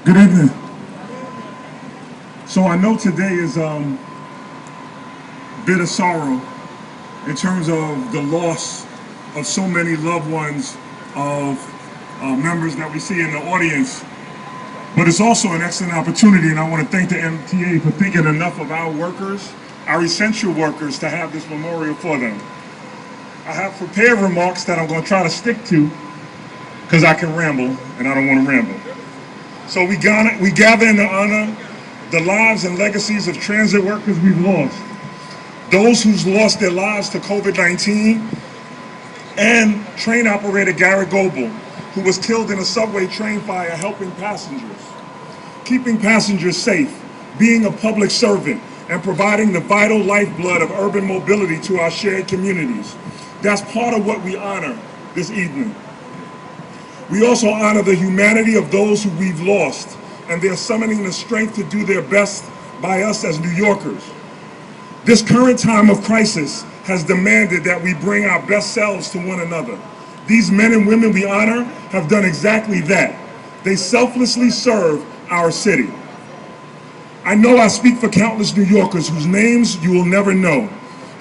Good evening. So I know today is bitter sorrow in terms of the loss of so many loved ones of members that we see in the audience. But it's also an excellent opportunity, and I want to thank the MTA for thinking enough of our workers, our essential workers, to have this memorial for them. I have prepared remarks that I'm going to try to stick to because I can ramble, and I don't want to ramble. So we gather in to honor the lives and legacies of transit workers we've lost, those who's lost their lives to COVID-19, and train operator Gary Goebel, who was killed in a subway train fire helping passengers, keeping passengers safe, being a public servant, and providing the vital lifeblood of urban mobility to our shared communities. That's part of what we honor this evening. We also honor the humanity of those who we've lost, and they're summoning the strength to do their best by us as New Yorkers. This current time of crisis has demanded that we bring our best selves to one another. These men and women we honor have done exactly that. They selflessly serve our city. I know I speak for countless New Yorkers whose names you will never know,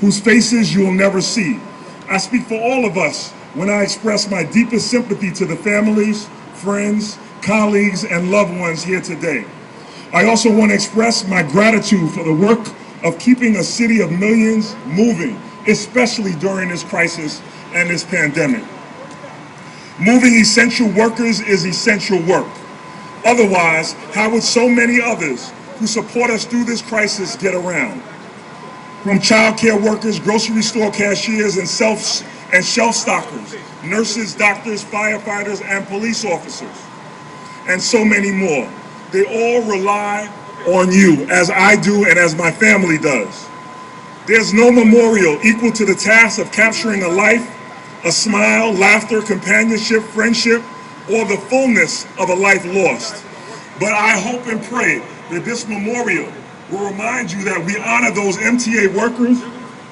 whose faces you will never see. I speak for all of us when I express my deepest sympathy to the families, friends, colleagues, and loved ones here today. I also want to express my gratitude for the work of keeping a city of millions moving, especially during this crisis and this pandemic. Moving essential workers is essential work. Otherwise, how would so many others who support us through this crisis get around? From child care workers, grocery store cashiers, and shelf stockers, nurses, doctors, firefighters, and police officers, and so many more. They all rely on you, as I do and as my family does. There's no memorial equal to the task of capturing a life, a smile, laughter, companionship, friendship, or the fullness of a life lost. But I hope and pray that this memorial will remind you that we honor those MTA workers.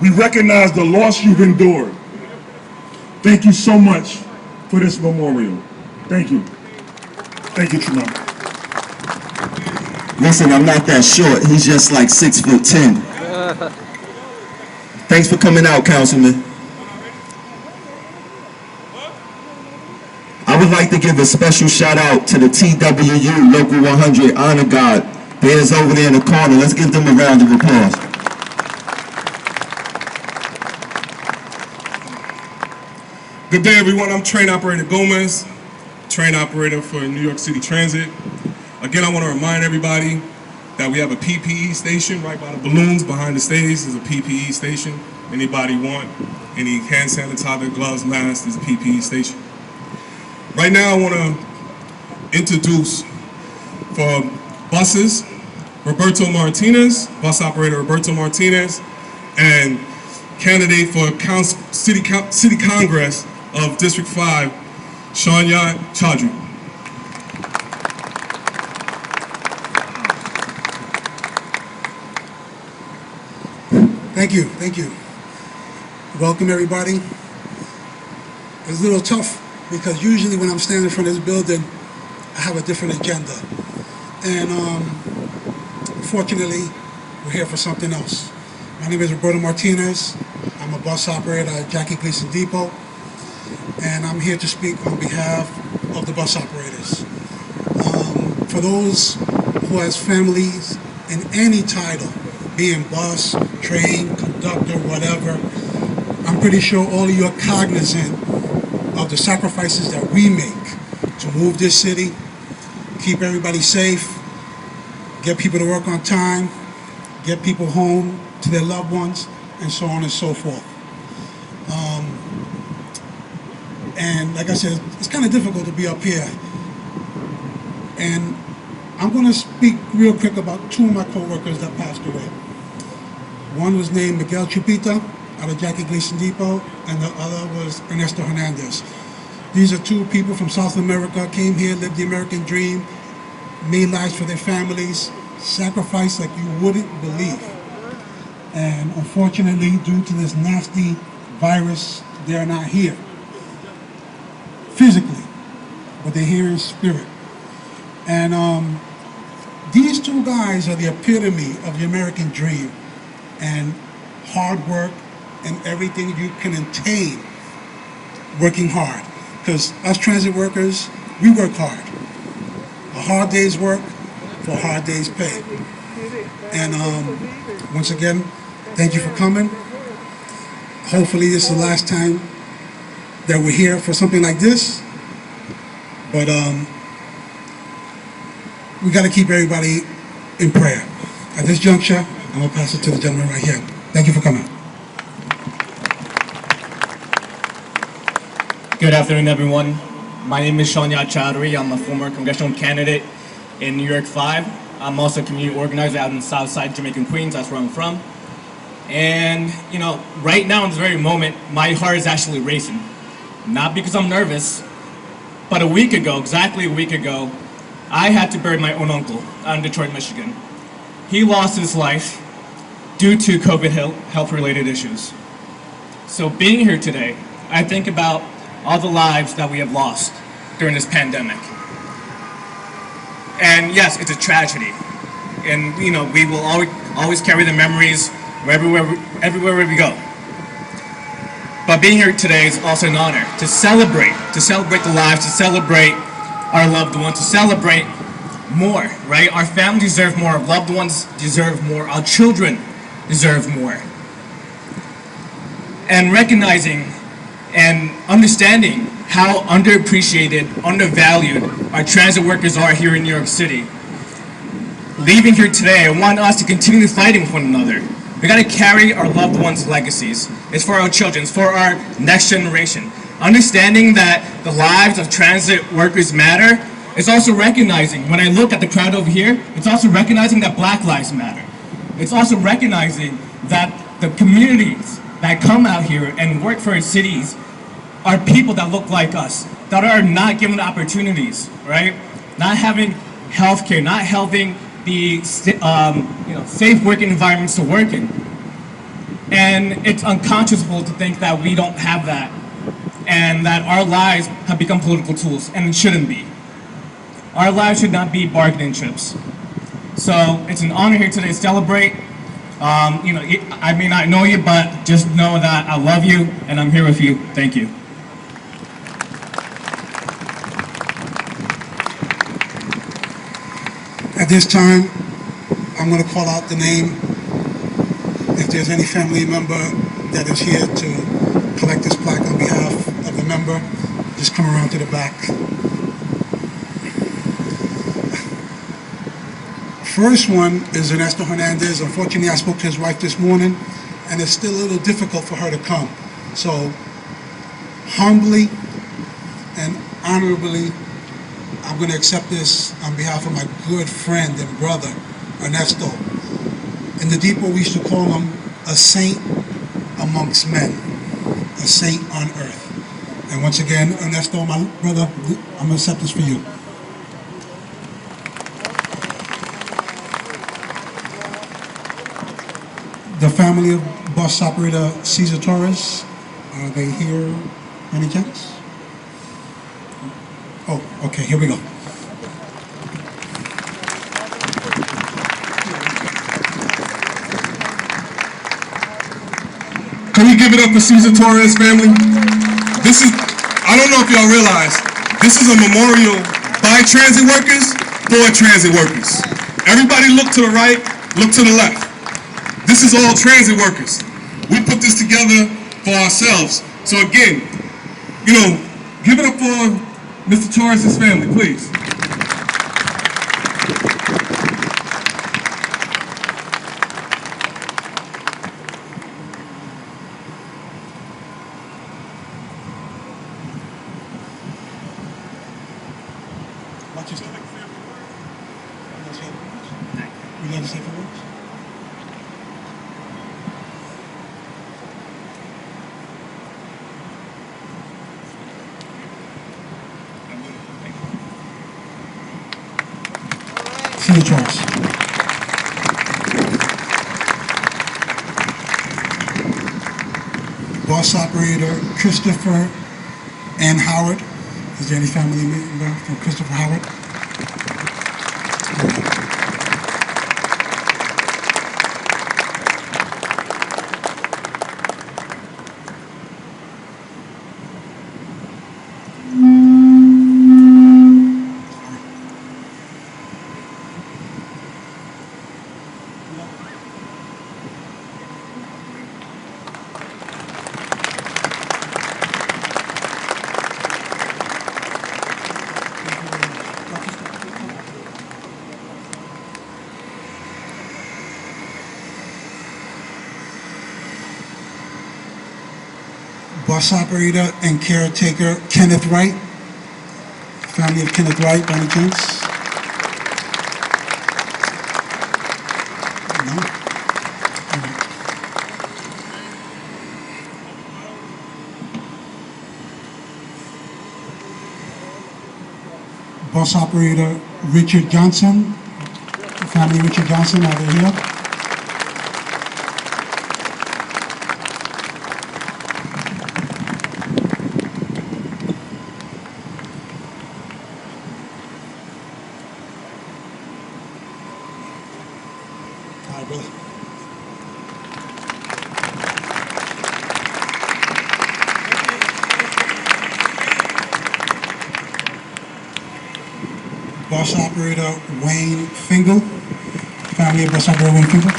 We recognize the loss you've endured. Thank you so much for this memorial. Thank you. Thank you, Tremont. Listen, I'm not that short. He's just like 6'10". Thanks for coming out, Councilman. I would like to give a special shout out to the TWU Local 100 Honor Guard. There's over there in the corner. Let's give them a round of applause. Good day, everyone. I'm Train Operator Gomez, train operator for New York City Transit. Again, I want to remind everybody that we have a PPE station right by the balloons behind the stage. Is a PPE station. Anybody want any hand sanitizer, gloves, masks, there's a PPE station. Right now, I want to introduce for buses, Roberto Martinez, bus operator Roberto Martinez, and candidate for City Congress of District 5, Shanya Chaudhry. Thank you. Welcome, everybody. It's a little tough because usually when I'm standing in front of this building, I have a different agenda. And unfortunately, we're here for something else. My name is Roberto Martinez. I'm a bus operator at Jackie Gleason Depot, and I'm here to speak on behalf of the bus operators. For those who has families in any title, being bus, train, conductor, whatever, I'm pretty sure all of you are cognizant of the sacrifices that we make to move this city, keep everybody safe, get people to work on time, get people home to their loved ones, and so on and so forth. And like I said, it's kind of difficult to be up here. And I'm going to speak real quick about two of my co-workers that passed away. One was named Miguel Chupita out of Jackie Gleason Depot, and the other was Ernesto Hernandez. These are two people from South America, came here, lived the American dream, made lives for their families, sacrificed like you wouldn't believe. And unfortunately, due to this nasty virus, they're not here physically, but they're here in spirit. And these two guys are the epitome of the American dream and hard work and everything you can attain working hard. Because us transit workers, we work hard. A hard day's work for a hard day's pay. And once again, thank you for coming. Hopefully this is the last time that we're here for something like this. But we got to keep everybody in prayer. At this juncture, I'm going to pass it to the gentleman right here. Thank you for coming. Good afternoon, everyone. My name is Shanya Chowdhury. I'm a former congressional candidate in New York 5. I'm also a community organizer out in Southside Jamaican Queens. That's where I'm from. And, you know, right now in this very moment, my heart is actually racing. Not because I'm nervous, but a week ago, exactly a week ago, I had to bury my own uncle out in Detroit, Michigan. He lost his life due to COVID health-related issues. So being here today, I think about all the lives that we have lost during this pandemic. And yes, it's a tragedy. And you know, we will always carry the memories everywhere we go. But being here today is also an honor to celebrate the lives, to celebrate our loved ones, to celebrate more, right? Our families deserve more, our loved ones deserve more, our children deserve more. And recognizing and understanding how underappreciated, undervalued our transit workers are here in New York City. Leaving here today, I want us to continue fighting with one another. We gotta carry our loved ones' legacies. It's for our children, it's for our next generation. Understanding that the lives of transit workers matter is also recognizing, when I look at the crowd over here, it's also recognizing that Black lives matter. It's also recognizing that the communities that come out here and work for our cities are people that look like us, that are not given opportunities, right? Not having healthcare, not having the safe working environments to work in. And it's unconscionable to think that we don't have that and that our lives have become political tools, and it shouldn't be. Our lives should not be bargaining chips. So it's an honor here today to celebrate. I may not know you, but just know that I love you and I'm here with you. Thank you. At this time, I'm going to call out the name. If there's any family member that is here to collect this plaque on behalf of the member, just come around to the back. First one is Ernesto Hernandez. Unfortunately, I spoke to his wife this morning, and it's still a little difficult for her to come. So, humbly and honorably, I'm going to accept this on behalf of my good friend and brother, Ernesto. In the depot, we used to call him a saint amongst men, a saint on earth. And once again, Ernesto, my brother, I'm going to accept this for you. The family of bus operator Cesar Torres, are they here any chance? Oh, okay, here we go. Can we give it up for Cesar Torres family? I don't know if y'all realize, this is a memorial by transit workers for transit workers. Everybody look to the right, look to the left. This is all transit workers. We put this together for ourselves. So again, give it up for Mr. Torres' family, please. Watch your step. You got to say for words? Cesar Torres. Bus operator Christopher and Howard. Is there any family member from Christopher Howard? Bus operator and caretaker Kenneth Wright. Family of Kenneth Wright, by any chance? No? All right. Bus operator Richard Johnson. Family of Richard Johnson, are they here? All right, brother. Bus operator Wayne Fingal. Family of bus operator Wayne Fingal.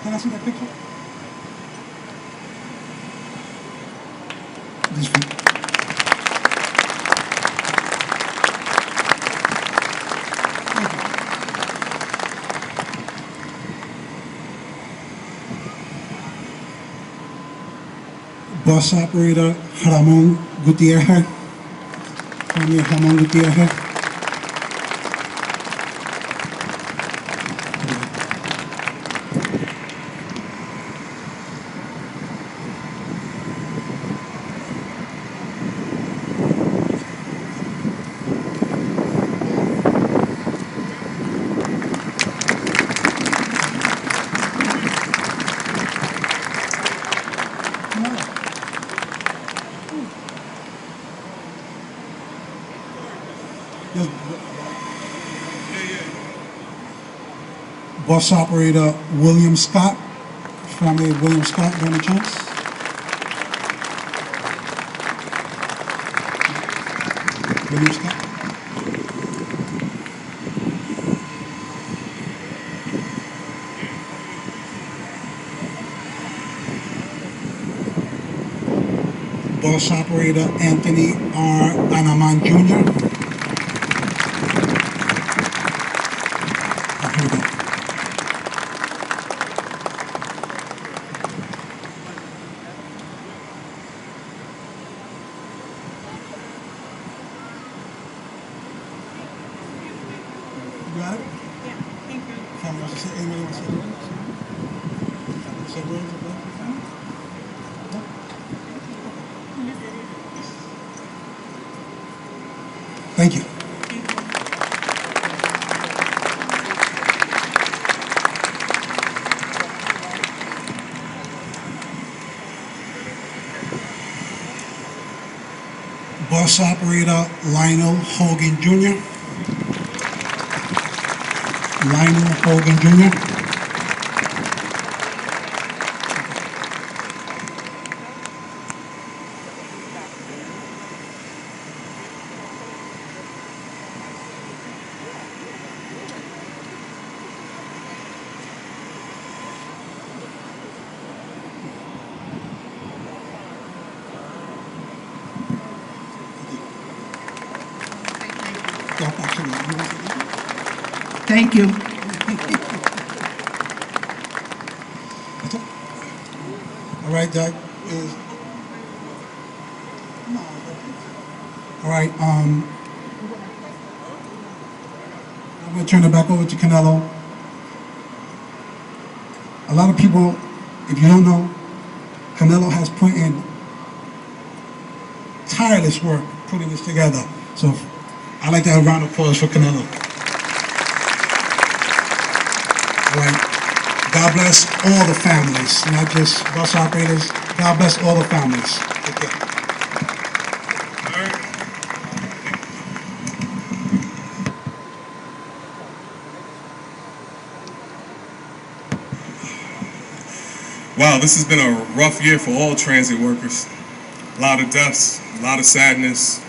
Can I see that picture? This one. Bus operator Ramon Gutierrez. Family of Ramon Gutierrez. Bus operator William Scott, family of William Scott, by any chance? William Scott. Bus operator Anthony R. Anaman Jr. Here we go. You got it? Yeah, thank you. Family wants to say, anybody wants to say words? Say words about your family? No? Thank you. Bus operator Lionel Hogan Jr. Lionel Hogan Jr. Thank you. All right, Doug. All right, I'm going to turn it back over to Canelo. A lot of people, if you don't know, Canelo has put in tireless work putting this together. So I'd like to have a round of applause for Canelo. All right. God bless all the families, not just bus operators. God bless all the families. Take care. Wow, this has been a rough year for all transit workers. A lot of deaths, a lot of sadness.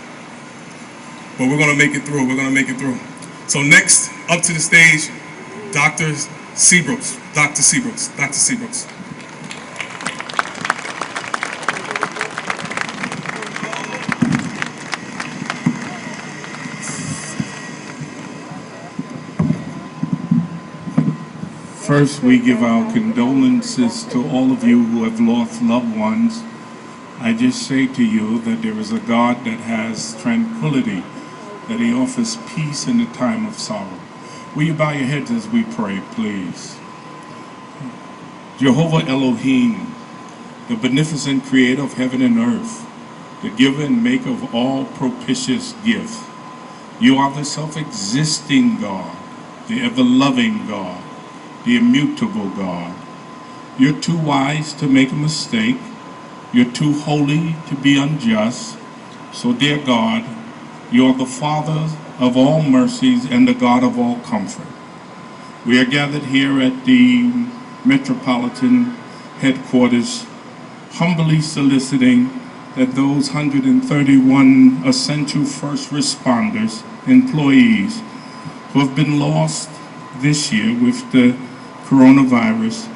but we're gonna make it through. We're gonna make it through. So next, up to the stage, Dr. Seabrooks. Dr. Seabrooks. Dr. Seabrooks. First, we give our condolences to all of you who have lost loved ones. I just say to you that there is a God that has tranquility, that He offers peace in the time of sorrow. Will you bow your heads as we pray, please? Jehovah Elohim, the beneficent creator of heaven and earth, the giver and maker of all propitious gifts. You are the self-existing God, the ever-loving God, the immutable God. You're too wise to make a mistake. You're too holy to be unjust. So, dear God, you are the Father of all mercies and the God of all comfort. We are gathered here at the Metropolitan headquarters, humbly soliciting that those 131 essential first responders, employees, who have been lost this year with the coronavirus,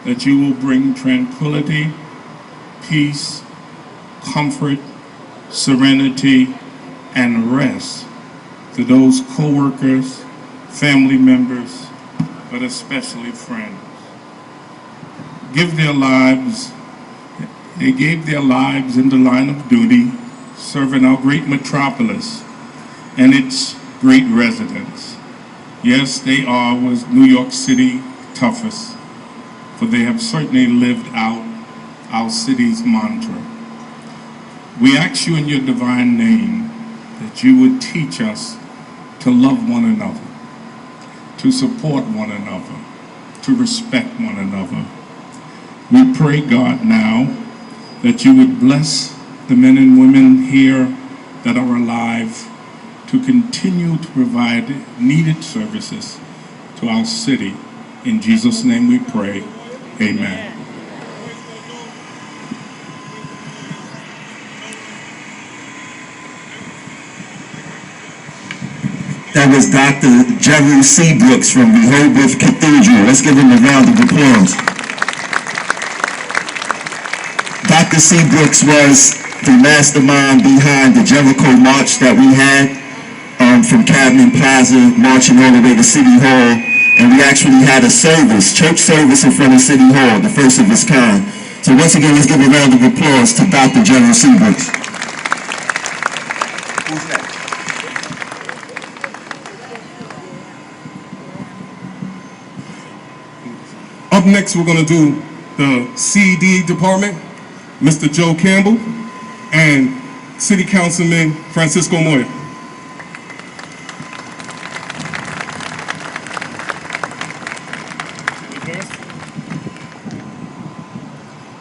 that you will bring tranquility, peace, comfort, serenity, and rest to those co-workers, family members, but especially friends. Give their lives, they gave their lives in the line of duty, serving our great metropolis and its great residents. Yes, they was New York City toughest, for they have certainly lived out our city's mantra. We ask you in your divine name that you would teach us to love one another, to support one another, to respect one another. We pray, God, now that you would bless the men and women here that are alive to continue to provide needed services to our city. In Jesus' name we pray, amen. That was Dr. Jerry Seabrooks from Rehoboth Cathedral. Let's give him a round of applause. Dr. Seabrooks was the mastermind behind the Jericho March that we had from Cabinet Plaza, marching all the way to City Hall. And we actually had a service, church service in front of City Hall, the first of its kind. So once again, let's give a round of applause to Dr. Jerry Seabrooks. Who's that? Up next, we're going to do the CD department, Mr. Joe Campbell, and City Councilman Francisco Moya.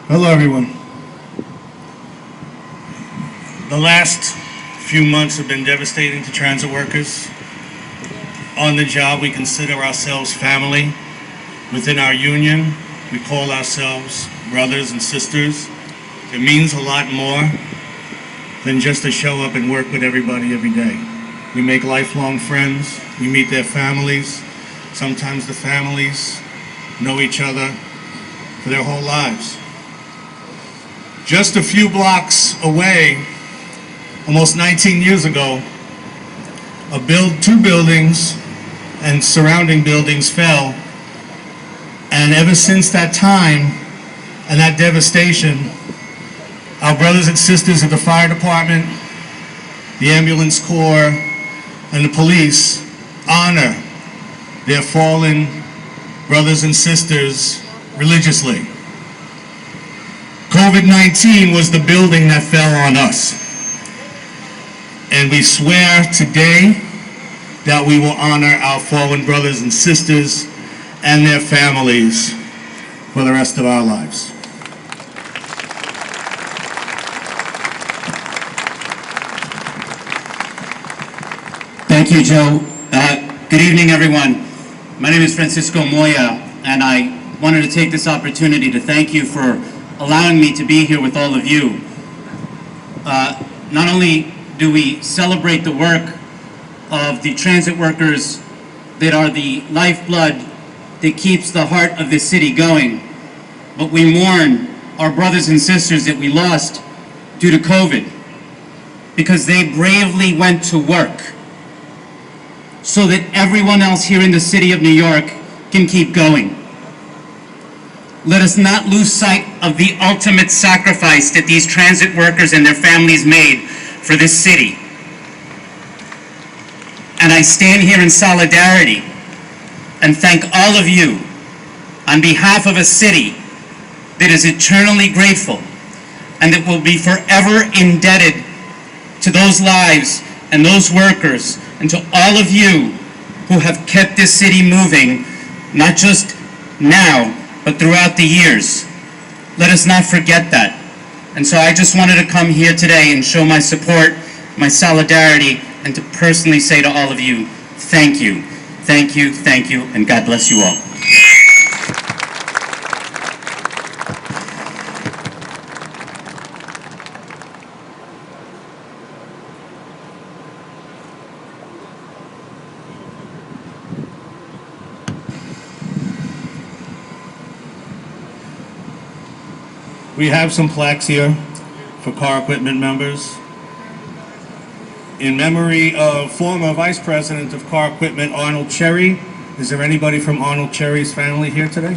Hello, everyone. The last few months have been devastating to transit workers. On the job, we consider ourselves family. Within our union, we call ourselves brothers and sisters. It means a lot more than just to show up and work with everybody every day. We make lifelong friends. We meet their families. Sometimes the families know each other for their whole lives. Just a few blocks away, almost 19 years ago, two buildings and surrounding buildings fell. And ever since that time and that devastation, our brothers and sisters of the fire department, the ambulance corps, and the police honor their fallen brothers and sisters religiously. COVID-19 was the building that fell on us. And we swear today that we will honor our fallen brothers and sisters and their families for the rest of our lives. Thank you, Joe. Good evening, everyone. My name is Francisco Moya, and I wanted to take this opportunity to thank you for allowing me to be here with all of you. Not only do we celebrate the work of the transit workers that are the lifeblood that keeps the heart of this city going. But we mourn our brothers and sisters that we lost due to COVID, because they bravely went to work so that everyone else here in the city of New York can keep going. Let us not lose sight of the ultimate sacrifice that these transit workers and their families made for this city. And I stand here in solidarity and thank all of you on behalf of a city that is eternally grateful and that will be forever indebted to those lives and those workers and to all of you who have kept this city moving, not just now, but throughout the years. Let us not forget that. And so I just wanted to come here today and show my support, my solidarity, and to personally say to all of you, thank you, thank you, thank you, and God bless you all. We have some plaques here for car equipment members. In memory of former Vice President of Car Equipment, Arnold Cherry. Is there anybody from Arnold Cherry's family here today?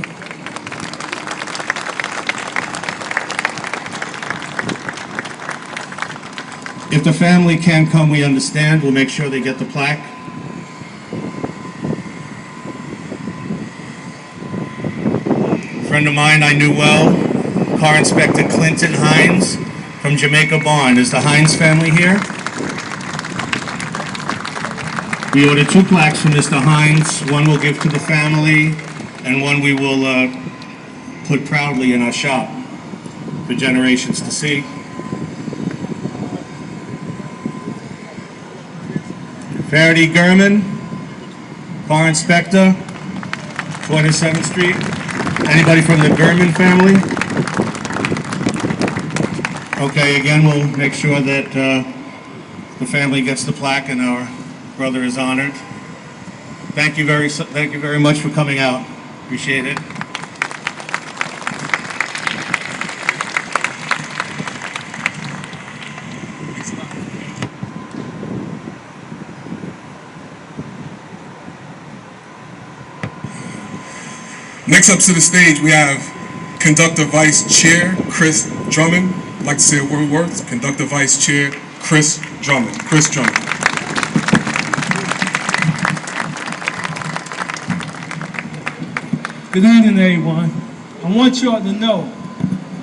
If the family can come, we understand. We'll make sure they get the plaque. A friend of mine I knew well, Car Inspector Clinton Hines from Jamaica Barn. Is the Hines family here? We ordered 2 plaques from Mr. Hines. One we'll give to the family, and one we will put proudly in our shop for generations to see. Faraday Gurman, Car Inspector, 27th Street. Anybody from the Gurman family? Okay, again, we'll make sure that the family gets the plaque and our brother is honored. Thank you very much for coming out. Appreciate it. Next up to the stage, we have Conductor Vice Chair Chris Drummond. I'd like to say a word words. Conductor Vice Chair Chris Drummond. Chris Drummond. Good evening, everyone. I want y'all to know,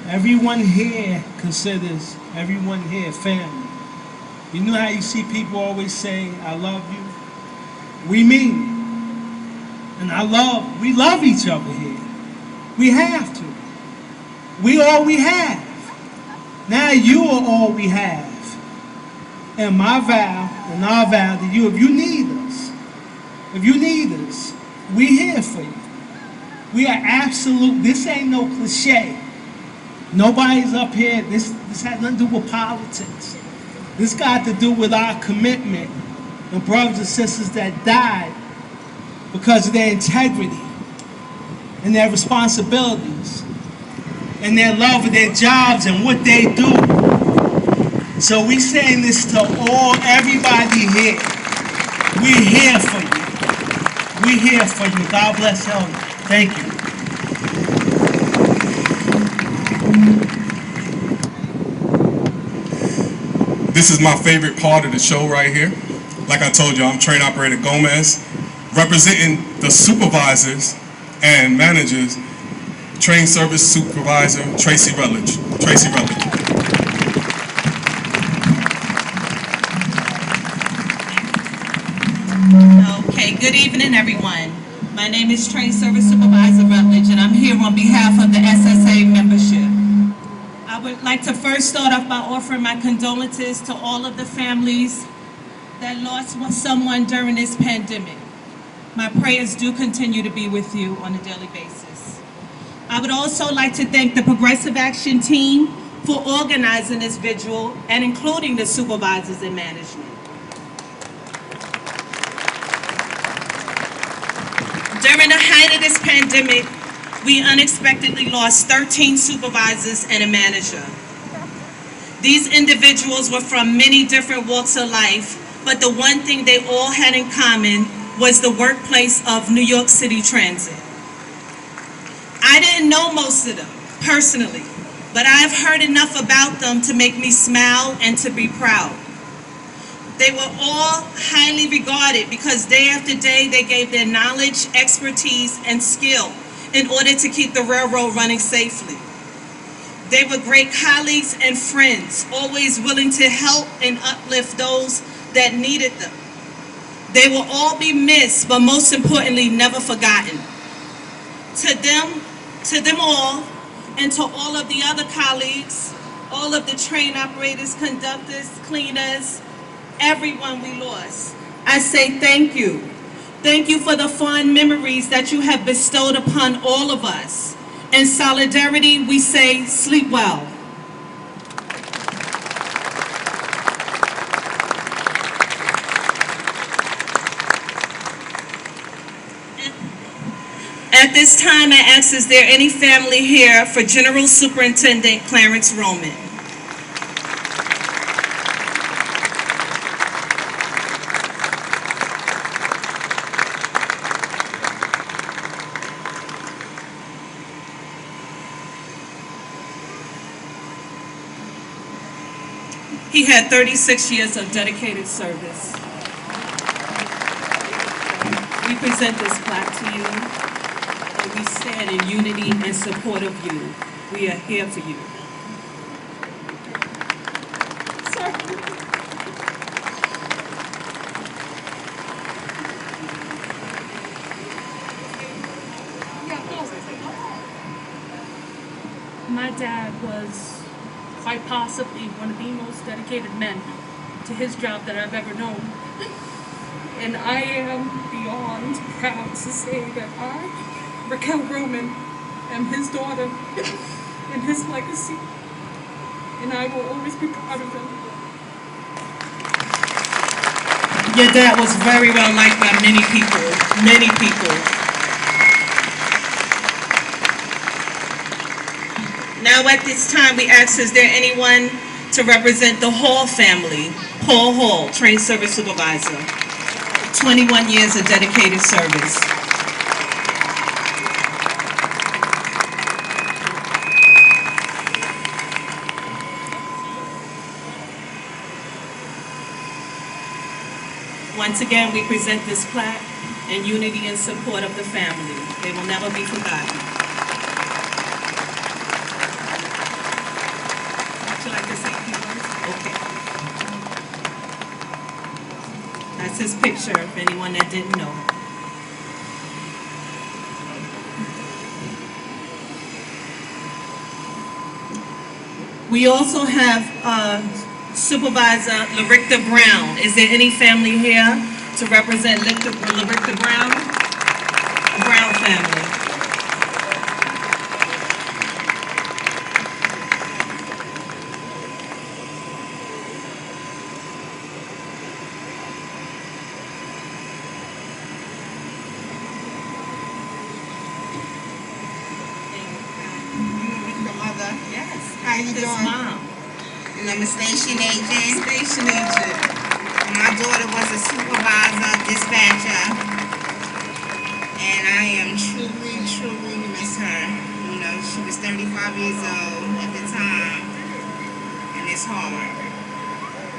everyone here considers everyone here family. You know how you see people always say, I love you? We mean it. And we love each other here. We have to. We all we have. Now you are all we have. And my vow, and our vow to you, if you need us, we're here for you. We are absolute, this ain't no cliche. Nobody's up here, this has nothing to do with politics. This got to do with our commitment, the brothers and sisters that died because of their integrity and their responsibilities and their love of their jobs and what they do. So we saying this to everybody here. We're here for you. We're here for you. God bless you. Thank you. This is my favorite part of the show right here. Like I told you, I'm Train Operator Gomez, representing the supervisors and managers, Train Service Supervisor Tracy Rutledge. Tracy Rutledge. Okay, good evening, everyone. My name is Train Service Supervisor Rutledge, and I'm here on behalf of the SSA membership. I would like to first start off by offering my condolences to all of the families that lost someone during this pandemic. My prayers do continue to be with you on a daily basis. I would also like to thank the Progressive Action team for organizing this vigil and including the supervisors and management. height of this pandemic, we unexpectedly lost 13 supervisors and a manager. These individuals were from many different walks of life, but the one thing they all had in common was the workplace of New York City Transit. I didn't know most of them personally, but I've heard enough about them to make me smile and to be proud. They were all highly regarded because day after day they gave their knowledge, expertise, and skill in order to keep the railroad running safely. They were great colleagues and friends, always willing to help and uplift those that needed them. They will all be missed, but most importantly, never forgotten. To them all, and to all of the other colleagues, all of the train operators, conductors, cleaners, everyone we lost, I say thank you. Thank you for the fond memories that you have bestowed upon all of us. In solidarity, we say, sleep well. At this time, I ask, is there any family here for General Superintendent Clarence Roman? He had 36 years of dedicated service. We present this plaque to you, and we stand in unity and support of you. We are here for you. My dad was quite possibly one of the most dedicated men to his job that I've ever known. And I am beyond proud to say that I, Raquel Roman, am his daughter and his legacy. And I will always be proud of him. Your dad was very well liked by many people, many people. Now at this time, we ask, is there anyone to represent the Hall family? Paul Hall, train service supervisor, 21 years of dedicated service. Once again, we present this plaque in unity and support of the family. They will never be forgotten. That's his picture, if anyone that didn't know. We also have Supervisor Laricta Brown. Is there any family here to represent Laricta Brown? The Brown family. How you doing? Mom. And I'm a station agent. Station agent. My daughter was a supervisor, dispatcher, and I am truly, truly miss her. You know, she was 35 years old at the time, and it's hard.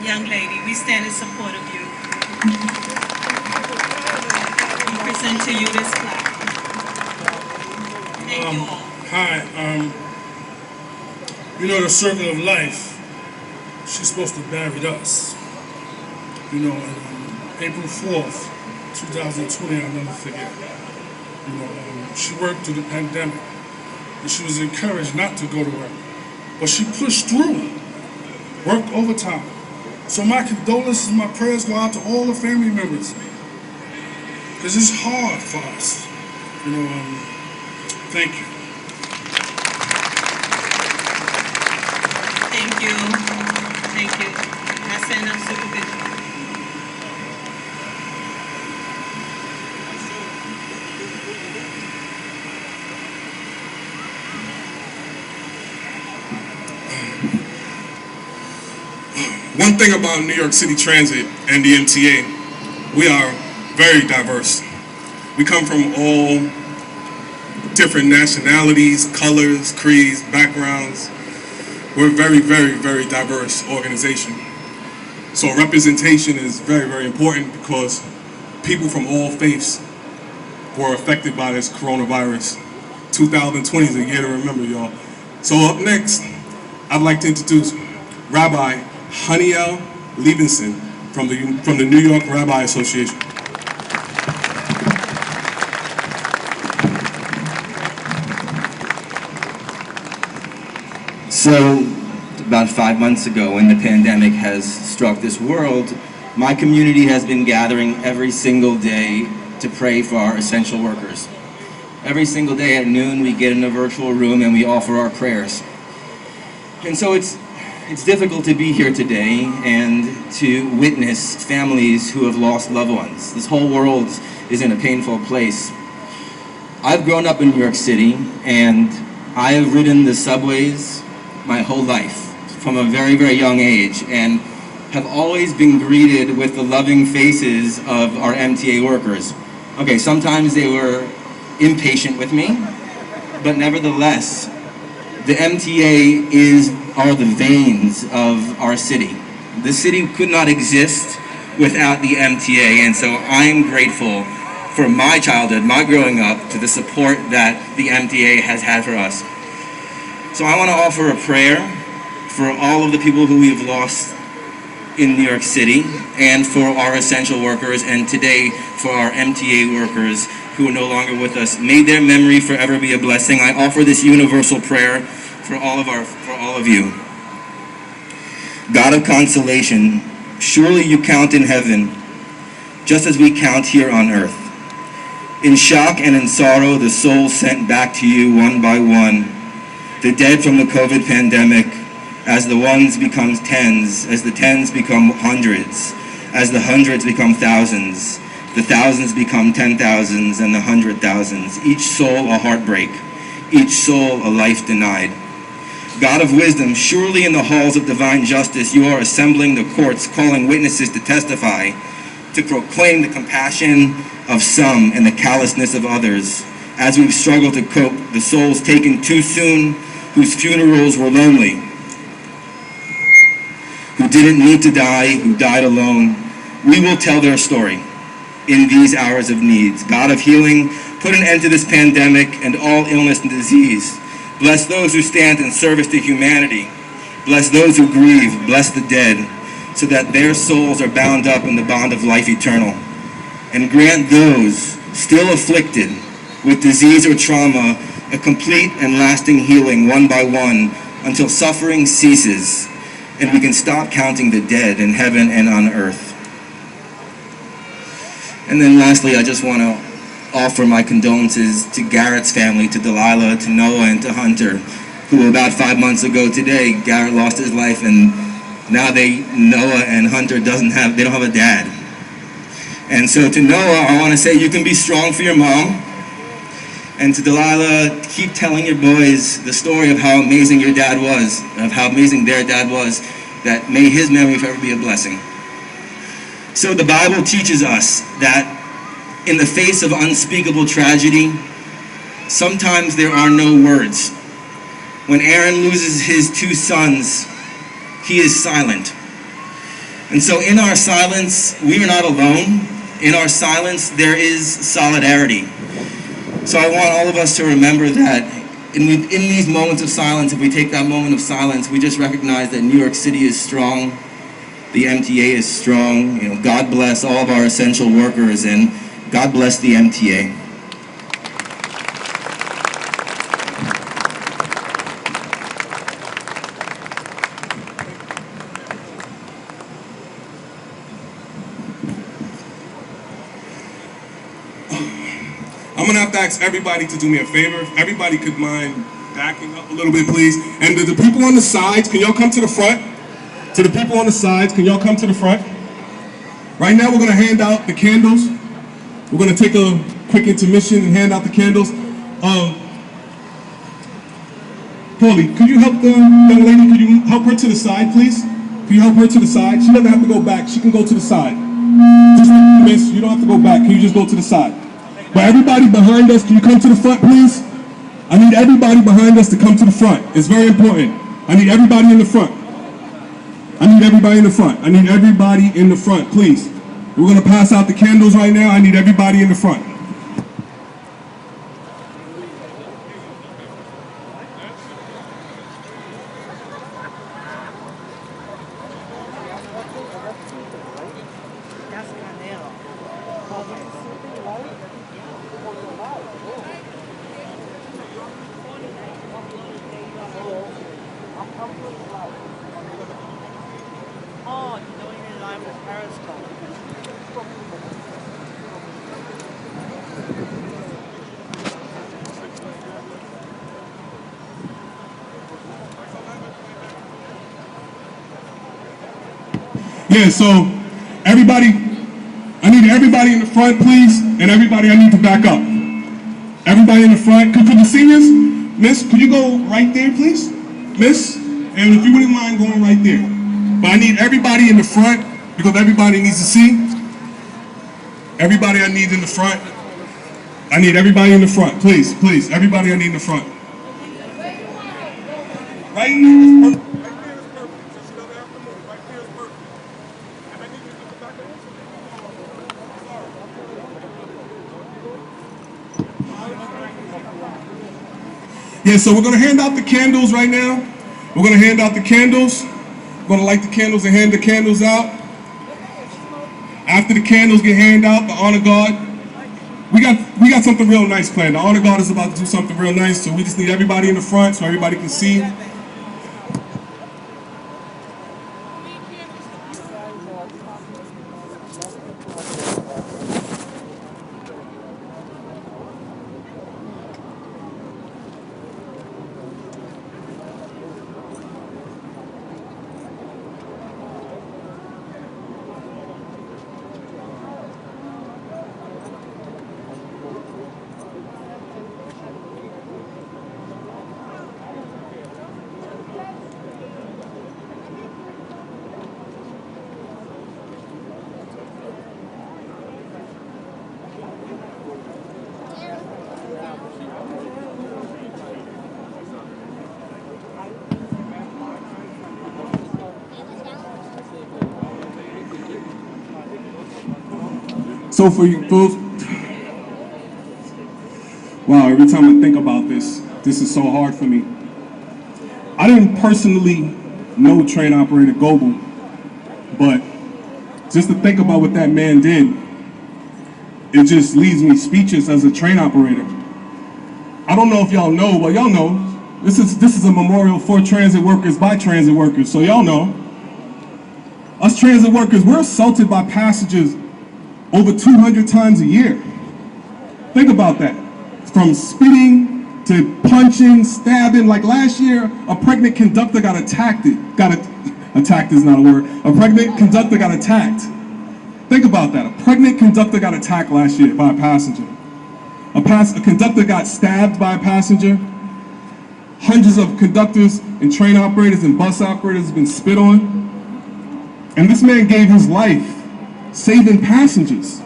Young lady, we stand in support of you. We present to you this plaque. Thank you all. Hi, you know, the circle of life, she's supposed to bury us. You know, on April 4th, 2020, I'll never forget. You know, she worked through the pandemic, and she was encouraged not to go to work. But she pushed through, worked overtime. So my condolences, my prayers go out to all the family members. Because it's hard for us. You know, thank you. Thank you. Thank you. That's enough supervision. One thing about New York City Transit and the MTA, we are very diverse. We come from all different nationalities, colors, creeds, backgrounds. We're a very, very, very diverse organization. So representation is very, very important because people from all faiths were affected by this coronavirus. 2020 is a year to remember, y'all. So up next, I'd like to introduce Rabbi Haniel Liebenson from the New York Rabbi Association. So, about 5 months ago, when the pandemic has struck this world, my community has been gathering every single day to pray for our essential workers. Every single day at noon, we get in a virtual room and we offer our prayers. And so it's difficult to be here today and to witness families who have lost loved ones. This whole world is in a painful place. I've grown up in New York City, and I have ridden the subways my whole life from a very, very young age, and have always been greeted with the loving faces of our MTA workers. Okay, sometimes they were impatient with me, but nevertheless, the MTA are the veins of our city. The city could not exist without the MTA, and so I'm grateful for my childhood, my growing up, to the support that the MTA has had for us. So I want to offer a prayer for all of the people who we've lost in New York City, and for our essential workers, and today for our MTA workers who are no longer with us. May their memory forever be a blessing. I offer this universal prayer for all of you. God of consolation, surely you count in heaven, just as we count here on earth. In shock and in sorrow, the souls sent back to you one by one, the dead from the COVID pandemic, as the ones become tens, as the tens become hundreds, as the hundreds become thousands, the thousands become 10,000s, and the 100,000s. Each soul a heartbreak, each soul a life denied. God of wisdom, surely in the halls of divine justice you are assembling the courts, calling witnesses to testify, to proclaim the compassion of some and the callousness of others. As we've struggled to cope, the souls taken too soon, whose funerals were lonely, who didn't need to die, who died alone, we will tell their story in these hours of needs. God of healing, put an end to this pandemic and all illness and disease. Bless those who stand in service to humanity. Bless those who grieve. Bless the dead, so that their souls are bound up in the bond of life eternal. And grant those still afflicted with disease or trauma a complete and lasting healing one by one until suffering ceases and we can stop counting the dead in heaven and on earth. And then lastly, I just want to offer my condolences to Garrett's family, to Delilah, to Noah, and to Hunter, who about 5 months ago today, Garrett lost his life, and now Noah and Hunter don't have a dad. And so to Noah, I want to say you can be strong for your mom. And to Delilah, keep telling your boys the story of how amazing your dad was, of how amazing their dad was, that may his memory forever be a blessing. So the Bible teaches us that in the face of unspeakable tragedy, sometimes there are no words. When Aaron loses his 2 sons, he is silent. And so in our silence, we are not alone. In our silence, there is solidarity. So I want all of us to remember that in these moments of silence, if we take that moment of silence, we just recognize that New York City is strong, the MTA is strong. God bless all of our essential workers, and God bless the MTA. I'm gonna have to ask everybody to do me a favor. If everybody could mind backing up a little bit, please. And the people on the sides, can y'all come to the front? To the people on the sides, can y'all come to the front? Right now we're gonna hand out the candles. We're gonna take a quick intermission and hand out the candles. Paulie, could you help the young lady? Could you help her to the side, please? Can you help her to the side? She doesn't have to go back. She can go to the side. Just miss, you don't have to go back. Can you just go to the side? But everybody behind us, can you come to the front, please? I need everybody behind us to come to the front. It's very important. I need everybody in the front. I need everybody in the front. I need everybody in the front, please. We're going to pass out the candles right now. I need everybody in the front. Yeah, so everybody, I need everybody in the front, please, and everybody I need to back up. Everybody in the front. Could the seniors, miss, could you go right there, please? Miss? And if you wouldn't mind going right there. But I need everybody in the front because everybody needs to see. Everybody I need in the front. I need everybody in the front, please, please. Everybody I need in the front. Right here is perfect. Yeah, so we're going to hand out the candles right now. We're going to hand out the candles. We're going to light the candles and hand the candles out. After the candles get handed out, the honor guard, we got something real nice planned. The honor guard is about to do something real nice, so we just need everybody in the front so everybody can see. So for you both, wow, every time I think about this, this is so hard for me. I didn't personally know train operator Goebel, but just to think about what that man did, it just leaves me speechless as a train operator. I don't know if y'all know, but y'all know, this is a memorial for transit workers by transit workers, so y'all know. Us transit workers, we're assaulted by passengers over 200 times a year. Think about that. From spitting to punching, stabbing. Like last year, a pregnant conductor got attacked. Attacked is not a word. A pregnant conductor got attacked. Think about that. A pregnant conductor got attacked last year by a passenger. A conductor got stabbed by a passenger. Hundreds of conductors and train operators and bus operators have been spit on. And this man gave his life saving passengers.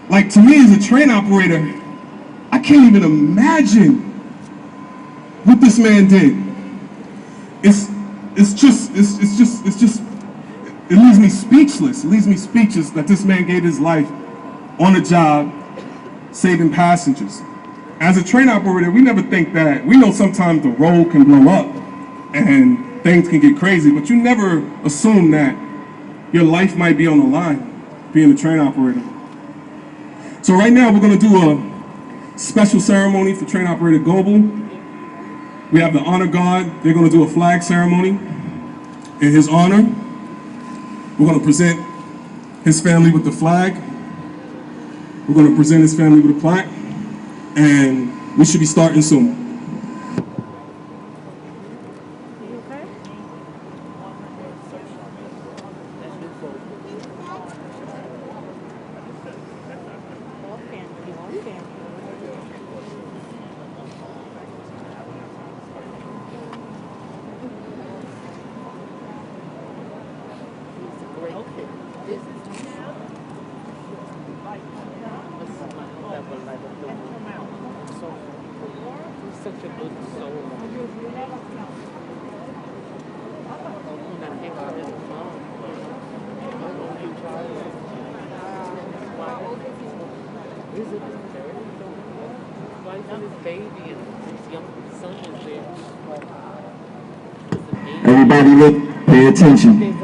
Like, to me as a train operator, I can't even imagine what this man did. It leaves me speechless. It leaves me speechless that this man gave his life on the job saving passengers. As a train operator, we never think that. We know sometimes the road can blow up and things can get crazy, but you never assume that your life might be on the line being a train operator. So right now we're going to do a special ceremony for train operator Goebel. We have the honor guard. They're going to do a flag ceremony in his honor. We're going to present his family with the flag. We're going to present his family with a plaque. And we should be starting soon. Everybody look, pay attention.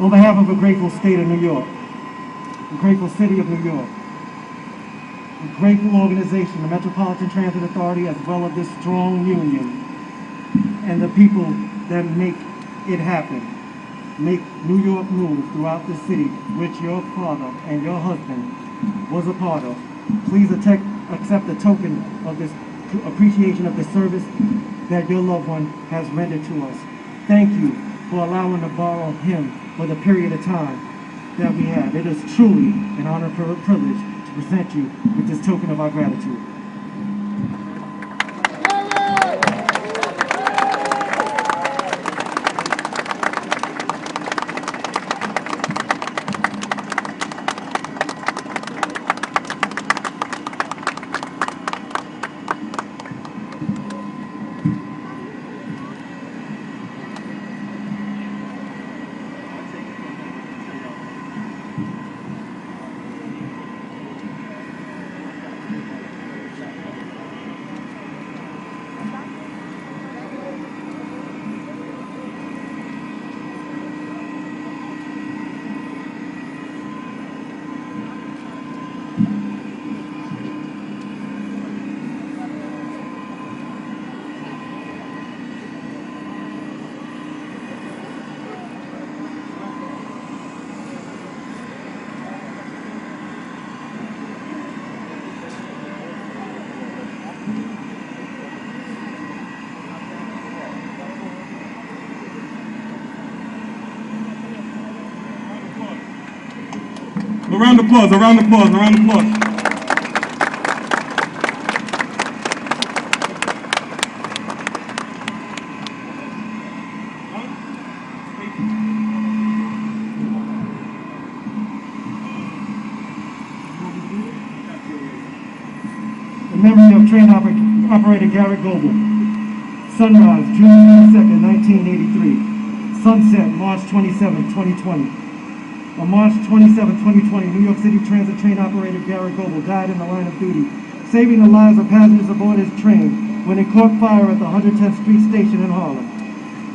On behalf of a grateful state of New York, a grateful city of New York, a grateful organization, the Metropolitan Transit Authority, as well as this strong union, and the people that make it happen, make New York move throughout the city, which your father and your husband was a part of. Please accept a token of this appreciation of the service that your loved one has rendered to us. Thank you for allowing to borrow him for the period of time that we have. It is truly an honor and a privilege to present you with this token of our gratitude. A round of applause, a round of applause, a round of applause. In memory of train operator Garrett Goebel. Sunrise, June 22nd, 1983. Sunset, March 27, 2020. On March 27, 2020, New York City Transit train operator Garrett Goebel died in the line of duty, saving the lives of passengers aboard his train when it caught fire at the 110th Street station in Harlem.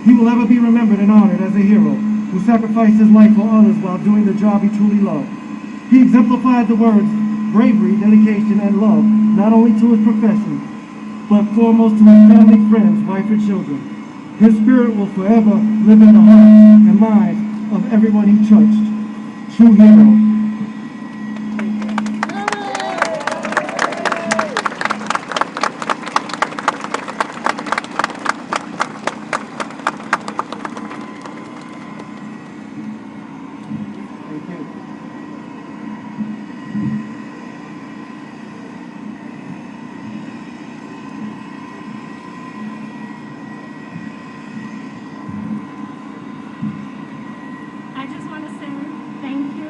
He will ever be remembered and honored as a hero who sacrificed his life for others while doing the job he truly loved. He exemplified the words bravery, dedication, and love, not only to his profession, but foremost to his family, friends, wife, and children. His spirit will forever live in the hearts and minds of everyone he touched. True hero. I just want to say thank you.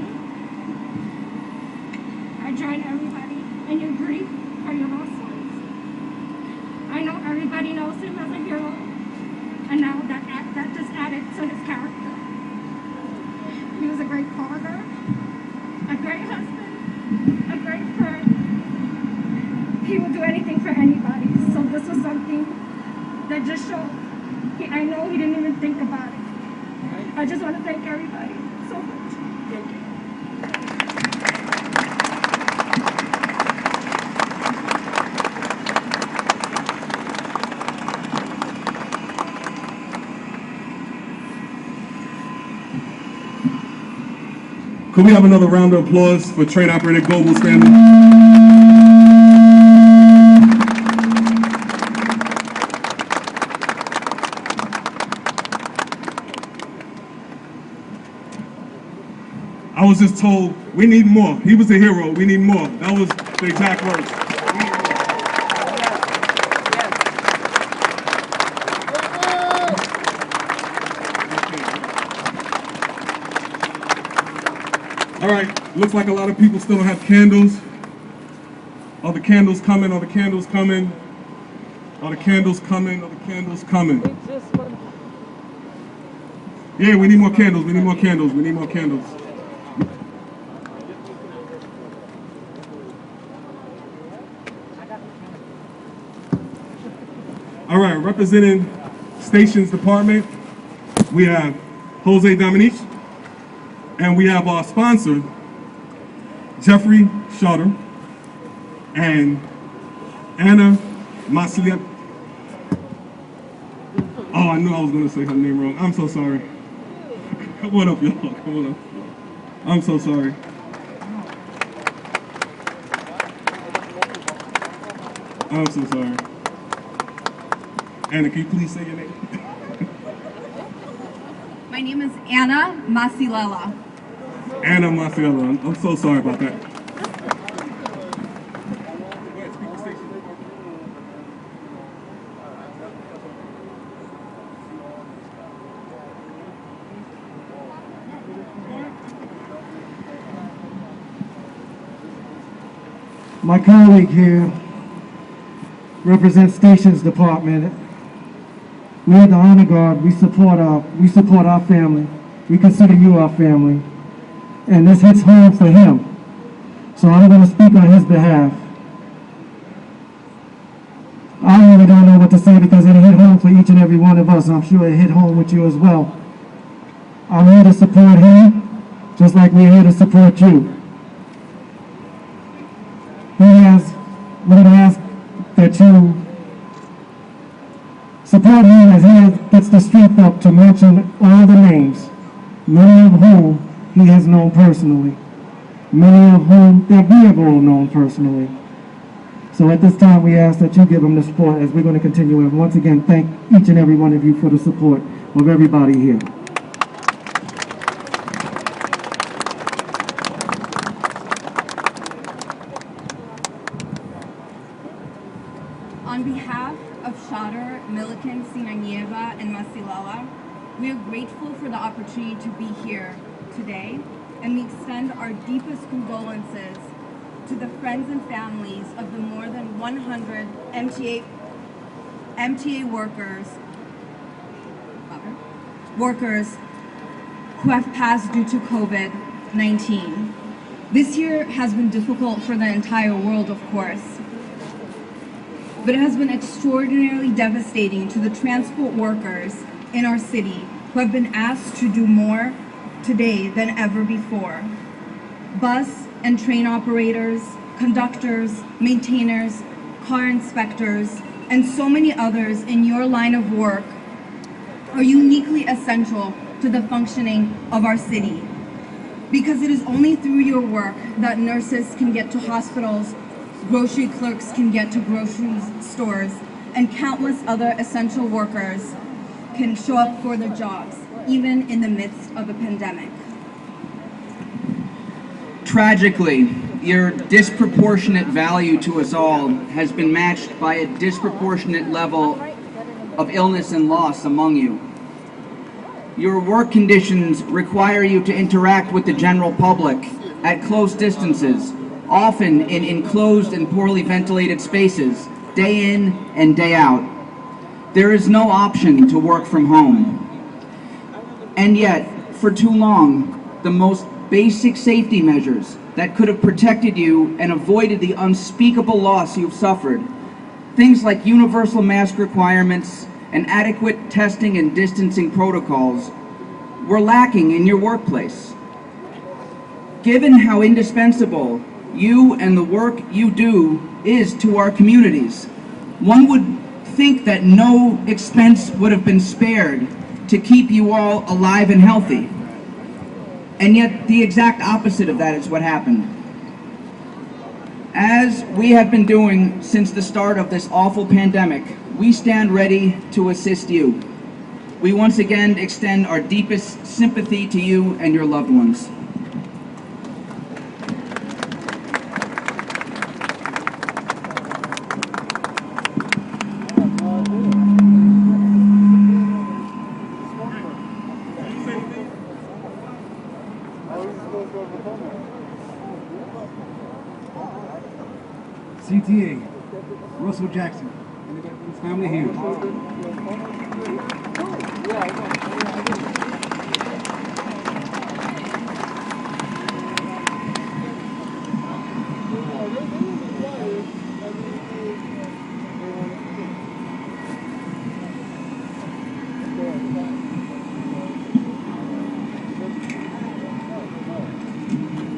I join everybody in your grief for your lost ones. I know everybody knows him as a hero, and now that just added to his character. He was a great father, a great husband, a great friend, he will do anything for anybody. So this was something that just showed. I know he didn't even think about it. I just want to thank everybody so much. Thank you. Could we have another round of applause for Train Operator Global's family? I was just told, we need more. He was a hero, we need more. That was the exact words. All right, looks like a lot of people still have candles. Are the candles coming? Are the candles coming? Are the candles coming? Are the candles coming? Yeah, we need more candles, we need more candles, we need more candles. All right, representing Stations Department, we have Jose Dominique, and we have our sponsor, Jeffrey Schauder, and Anna Masliep. Oh, I knew I was gonna say her name wrong. I'm so sorry. Come on up, y'all, come on up. I'm so sorry. I'm so sorry. Anna, can you please say your name? My name is Anna Masilela. Anna Masilela. I'm so sorry about that. My colleague here represents Stations Department. We are the Honor Guard. We support our family. We consider you our family. And this hits home for him. So I'm going to speak on his behalf. I really don't know what to say because it hit home for each and every one of us. I'm sure it hit home with you as well. I'm here to support him, just like we're here to support you. We're going to ask that you support him as he gets the strength up to mention all the names, many of whom he has known personally, many of whom that we have all known personally. So at this time, we ask that you give him the support as we're going to continue. And once again, thank each and every one of you for the support of everybody here. On behalf of Schauder, Milliken, Sinanieva, and Masilela, we are grateful for the opportunity to be here today, and we extend our deepest condolences to the friends and families of the more than 100 MTA workers who have passed due to COVID-19. This year has been difficult for the entire world, of course, but it has been extraordinarily devastating to the transport workers in our city who have been asked to do more today than ever before. Bus and train operators, conductors, maintainers, car inspectors, and so many others in your line of work are uniquely essential to the functioning of our city. Because it is only through your work that nurses can get to hospitals, grocery clerks can get to grocery stores, and countless other essential workers can show up for their jobs, even in the midst of a pandemic. Tragically, your disproportionate value to us all has been matched by a disproportionate level of illness and loss among you. Your work conditions require you to interact with the general public at close distances, often in enclosed and poorly ventilated spaces, day in and day out. There is no option to work from home. And yet, for too long, the most basic safety measures that could have protected you and avoided the unspeakable loss you've suffered. Things like universal mask requirements and adequate testing and distancing protocols were lacking in your workplace. Given how indispensable you and the work you do is to our communities, one would think that no expense would have been spared to keep you all alive and healthy. And yet the exact opposite of that is what happened. As we have been doing since the start of this awful pandemic, we stand ready to assist you. We once again extend our deepest sympathy to you and your loved ones. CTA, Russell Jackson, and his family here.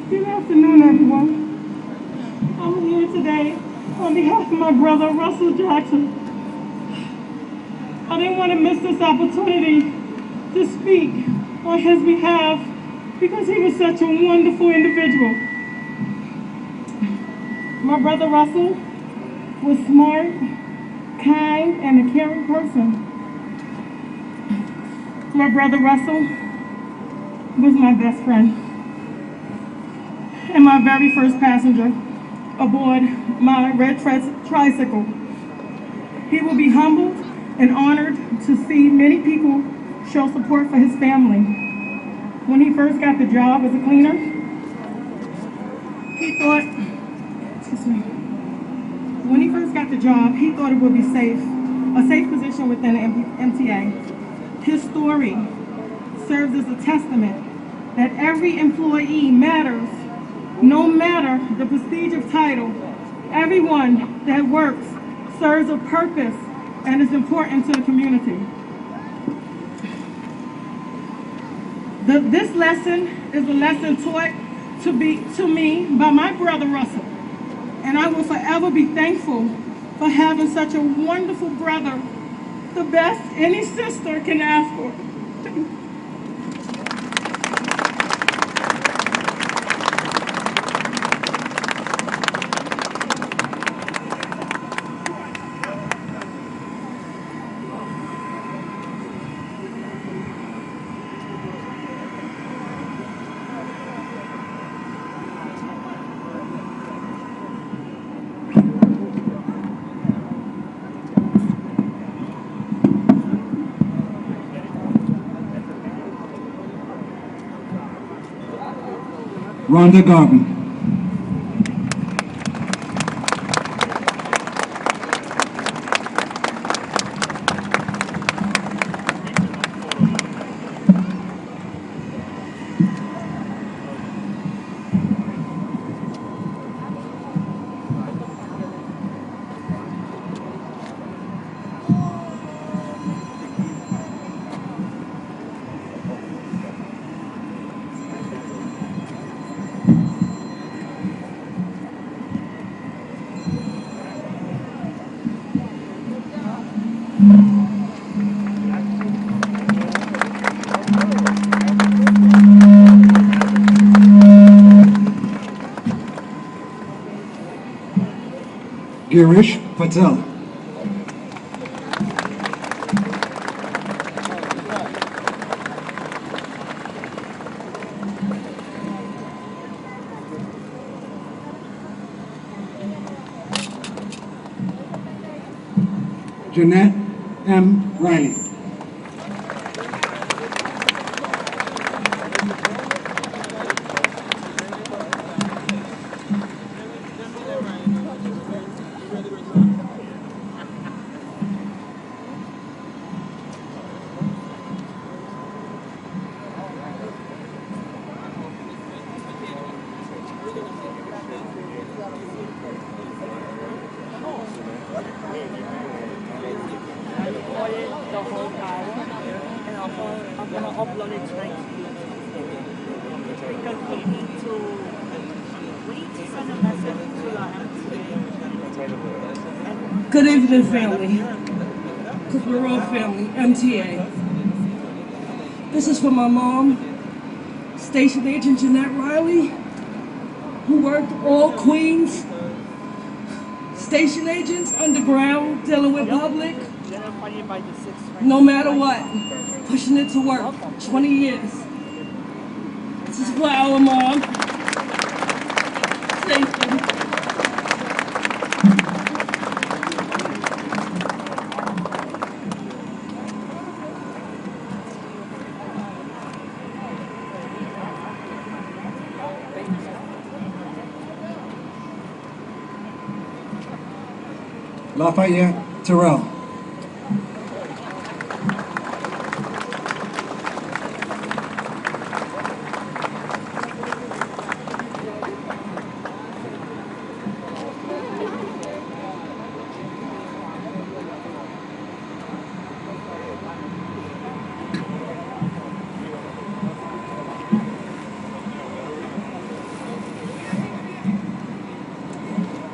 Good afternoon, everyone. I'm here today on behalf of my brother, Russell Jackson. I didn't want to miss this opportunity to speak on his behalf because he was such a wonderful individual. My brother Russell was smart, kind, and a caring person. My brother Russell was my best friend and my very first passenger aboard my red tricycle. He will be humbled and honored to see many people show support for his family. When he first got the job as a cleaner, he thought, when he first got the job, he thought it would be a safe position within the MTA. His story serves as a testament that every employee matters, no matter the prestigious title. Everyone that works serves a purpose and is important to the community. This lesson is a lesson taught to me by my brother Russell, and I will forever be thankful for having such a wonderful brother, the best any sister can ask for. Rhonda Garvin. Girish Patel. Jeanette M. Riley. The whole power, and I'm gonna upload it tonight to YouTube because we need to send a message to the MTA. Good evening, family. Because we're all family. MTA. This is for my mom, Station Agent Jeanette Riley, who worked all Queens station agents underground, dealing with public. No matter what, pushing it to work, 20 years. This is for our mom. Thank you. Lafayette Terrell.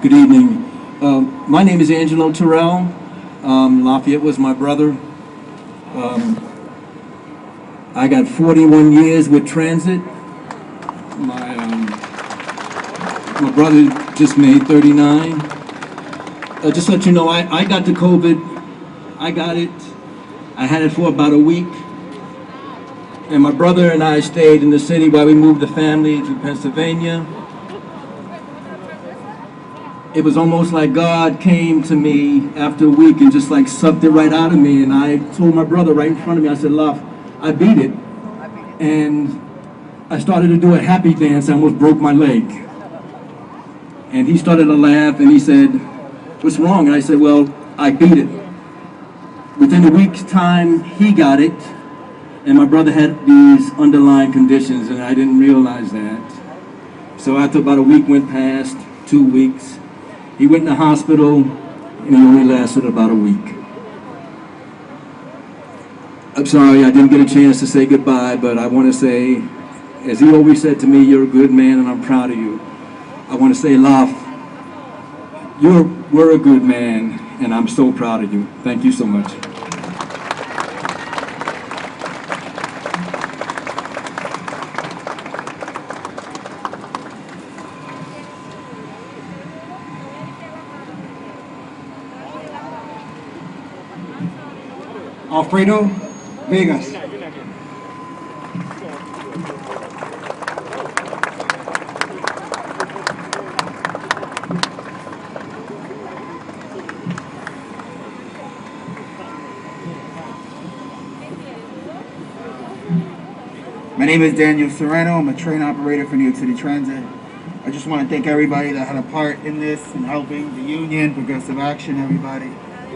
Good evening. My name is Angelo Terrell. Lafayette was my brother. I got 41 years with transit. My brother just made 39. Just to let you know, I got the COVID. I got it. I had it for about a week. And my brother and I stayed in the city while we moved the family to Pennsylvania. It was almost like God came to me after a week and just like sucked it right out of me. And I told my brother right in front of me, I said, "Love, I beat it." And I started to do a happy dance. I almost broke my leg. And he started to laugh and he said, "What's wrong?" And I said, "Well, I beat it." Within a week's time, he got it. And my brother had these underlying conditions and I didn't realize that. So after about a week went past, 2 weeks, he went in the hospital, and he only lasted about a week. I'm sorry, I didn't get a chance to say goodbye, but I want to say, as he always said to me, "You're a good man, and I'm proud of you." I want to say, Laf, we're a good man, and I'm so proud of you. Thank you so much. Alfredo Vegas. My name is Daniel Serrano. I'm a train operator for New York City Transit. I just want to thank everybody that had a part in this and helping the union, Progressive Action, everybody.